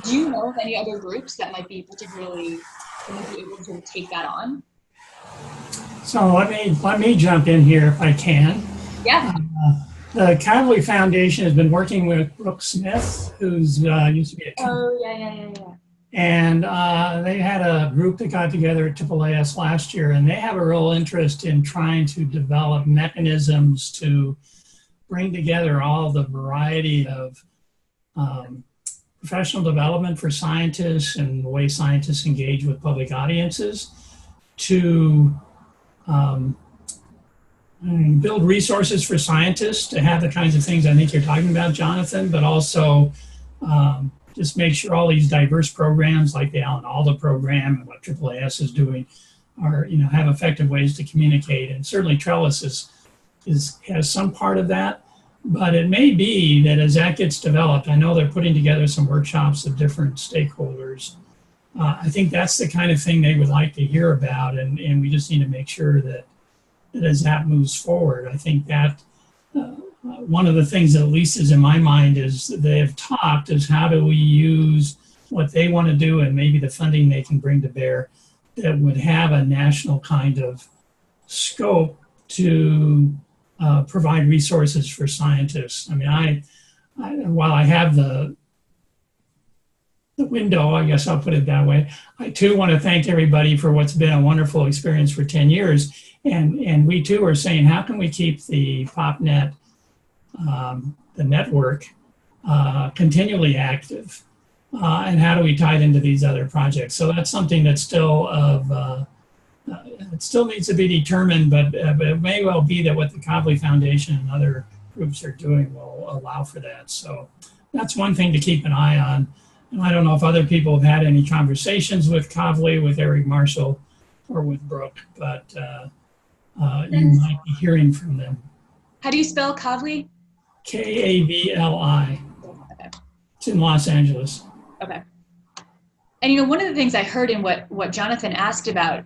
S2: Do you know of any other groups that might be particularly going to be able to take that on?
S5: So let me jump in here if I can.
S2: Yeah.
S5: The Kavli Foundation has been working with Brooke Smith, who's used to be a
S2: Oh, yeah.
S5: and they had a group that got together at AAAS last year, and they have a real interest in trying to develop mechanisms to bring together all the variety of professional development for scientists and the way scientists engage with public audiences to build resources for scientists to have the kinds of things I think you're talking about, Jonathan, but also just make sure all these diverse programs like the Alan Alda program and what AAAS is doing are, have effective ways to communicate. And certainly Trellis has some part of that. But it may be that as that gets developed, I know they're putting together some workshops of different stakeholders. I think that's the kind of thing they would like to hear about, and we just need to make sure that as that moves forward, I think that one of the things that at least is in my mind is that they have talked is how do we use what they want to do and maybe the funding they can bring to bear that would have a national kind of scope to provide resources for scientists. I mean, while I have the window, I guess I'll put it that way, I too want to thank everybody for what's been a wonderful experience for 10 years. And we too are saying, how can we keep the PoPNet, the network, continually active? And how do we tie it into these other projects? So that's something that's still it still needs to be determined, but it may well be that what the Kavli Foundation and other groups are doing will allow for that. So that's one thing to keep an eye on. And I don't know if other people have had any conversations with Kavli, with Eric Marshall, or with Brooke, but you might be hearing from them.
S2: How do you spell Kavli?
S5: Kavli.
S2: Okay.
S5: It's in Los Angeles.
S2: Okay. And one of the things I heard in what Jonathan asked about,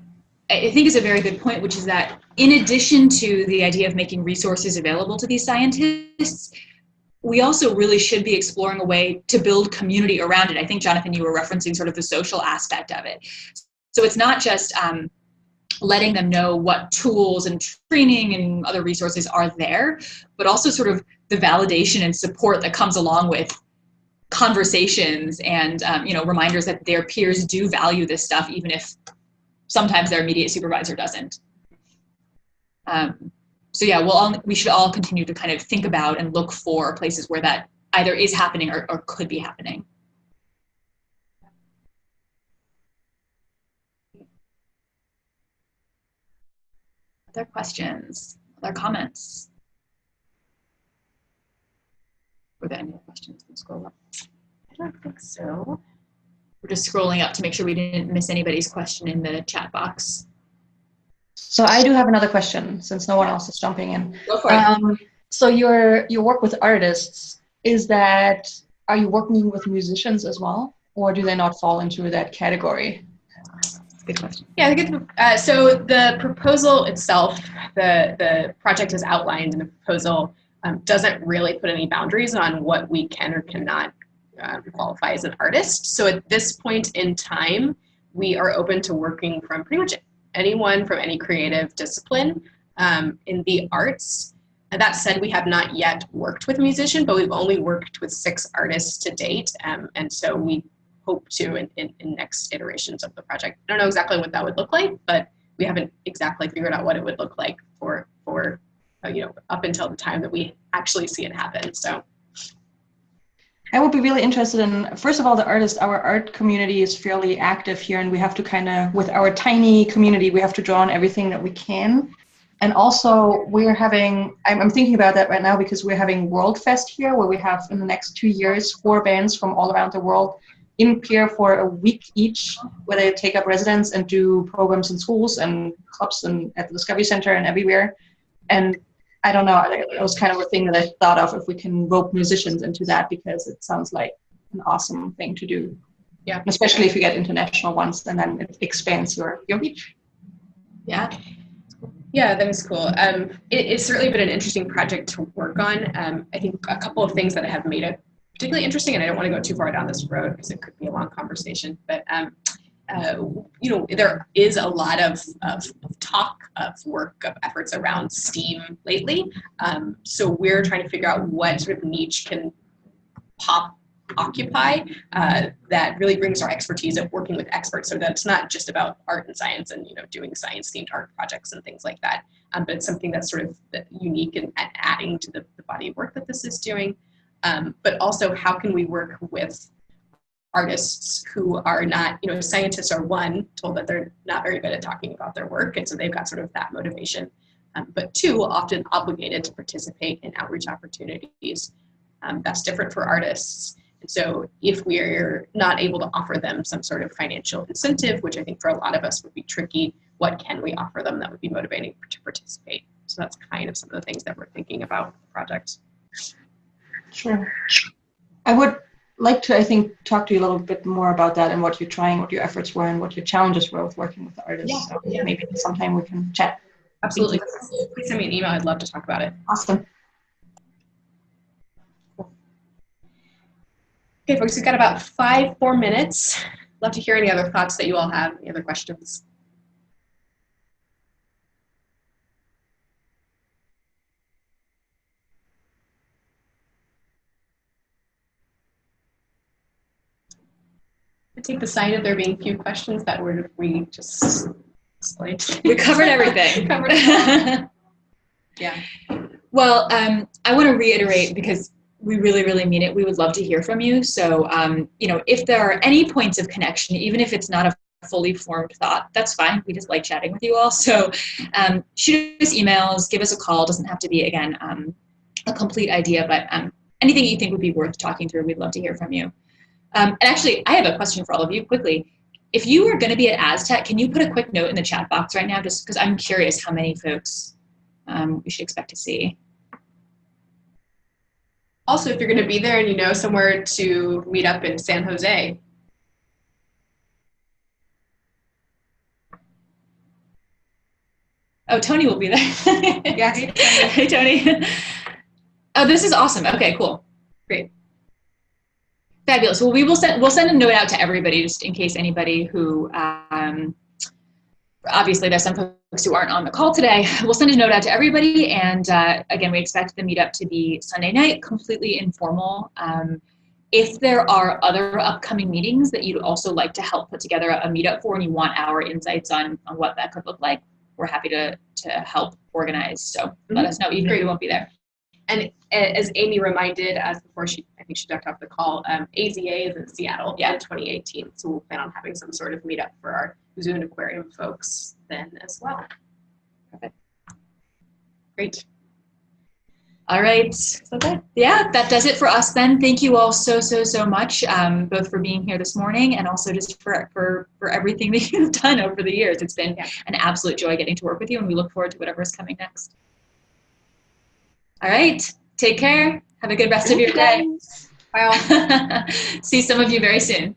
S2: I think is a very good point, which is that in addition to the idea of making resources available to these scientists, we also really should be exploring a way to build community around it. I think, Jonathan, you were referencing sort of the social aspect of it. So it's not just letting them know what tools and training and other resources are there, but also sort of the validation and support that comes along with conversations and reminders that their peers do value this stuff, even if sometimes their immediate supervisor doesn't. So yeah, we should all continue to kind of think about and look for places where that either is happening or could be happening. Other questions, other comments? Were there any other questions? Let's scroll up.
S1: I don't think so.
S2: We're just scrolling up to make sure we didn't miss anybody's question in the chat box.
S4: So I do have another question since no one else is jumping in.
S2: Go for it.
S4: So your work with artists, are you working with musicians as well, or do they not fall into that category?
S2: Good question.
S1: Yeah, I think so the proposal itself, the project is outlined in the proposal, doesn't really put any boundaries on what we can or cannot qualify as an artist. So at this point in time, we are open to working from pretty much anyone from any creative discipline in the arts. And that said, we have not yet worked with a musician, but we've only worked with 6 artists to date. And so we hope to in next iterations of the project. I don't know exactly what that would look like, but we haven't exactly figured out what it would look like for up until the time that we actually see it happen. So
S4: I would be really interested in, first of all, our art community is fairly active here, and we have to with our tiny community, we have to draw on everything that we can. And also I'm thinking about that right now because we're having World Fest here, where we have in the next 2 years, 4 bands from all around the world in Pierre for a week each, where they take up residence and do programs in schools and clubs and at the Discovery Center and everywhere. And I don't know, it was kind of a thing that I thought of if we can rope musicians into that, because it sounds like an awesome thing to do.
S1: Yeah.
S4: Especially if you get international ones, and then it expands your reach.
S2: Yeah.
S1: Yeah, that is cool. It's certainly been an interesting project to work on. I think a couple of things that have made it particularly interesting, and I don't want to go too far down this road because it could be a long conversation, but you know, there is a lot of talk, of work, of efforts around STEAM lately. So we're trying to figure out what sort of niche can POP occupy that really brings our expertise of working with experts, so that it's not just about art and science and, you know, doing science-themed art projects and things like that, but it's something that's sort of unique and adding to the body of work that this is doing. But also, how can we work with artists who are not, you know, scientists are told that they're not very good at talking about their work, and so they've got sort of that motivation, but two, often obligated to participate in outreach opportunities. That's different for artists. And so if we're not able to offer them some sort of financial incentive, which I think for a lot of us would be tricky, what can we offer them that would be motivating to participate? So that's kind of some of the things that we're thinking about the project.
S4: Sure. I would like to, I think, talk to you a little bit more about that and what you're trying, what your efforts were, and what your challenges were with working with the artists.
S1: Yeah,
S4: so
S1: yeah.
S4: Maybe sometime we can chat.
S1: Absolutely. Please send me an email. I'd love to talk about it.
S4: Awesome.
S1: Okay, folks, we've got about 5 more minutes. Love to hear any other thoughts that you all have, any other questions. I take the sign of there being few questions that we just explained.
S2: We covered everything.
S1: Covered it all. Yeah.
S2: Well, I want to reiterate, because we really, really mean it. We would love to hear from you. So, you know, if there are any points of connection, even if it's not a fully formed thought, that's fine. We just like chatting with you all. So shoot us emails, give us a call. It doesn't have to be, again, a complete idea, but anything you think would be worth talking through, we'd love to hear from you. And actually, I have a question for all of you quickly. If you were going to be at Aztec, can you put a quick note in the chat box right now, just because I'm curious how many folks we should expect to see.
S1: Also, if you're going to be there and you know somewhere to meet up in San Jose.
S2: Oh, Tony will be there.
S1: Yeah.
S2: Hey, Tony. Oh, this is awesome. Okay, cool. Great. Fabulous. Well, we'll send a note out to everybody, just in case anybody who, obviously there's some folks who aren't on the call today. We'll send a note out to everybody, and again, we expect the meetup to be Sunday night, completely informal. If there are other upcoming meetings that you'd also like to help put together a meetup for, and you want our insights on what that could look like, we're happy to help organize. So let us know, even if we won't be there.
S1: And as Amy reminded us before I think she ducked off the call, AZA is in Seattle in 2018. So we'll plan on having some sort of meetup for our Zoo and Aquarium folks then as well.
S2: Perfect.
S1: Great.
S2: All right.
S1: So that.
S2: Yeah, that does it for us then. Thank you all so much, both for being here this morning and also just for everything that you've done over the years. It's been an absolute joy getting to work with you, and we look forward to whatever's coming next. All right. Take care. Have a good rest of your day.
S1: Bye all.
S2: See some of you very soon.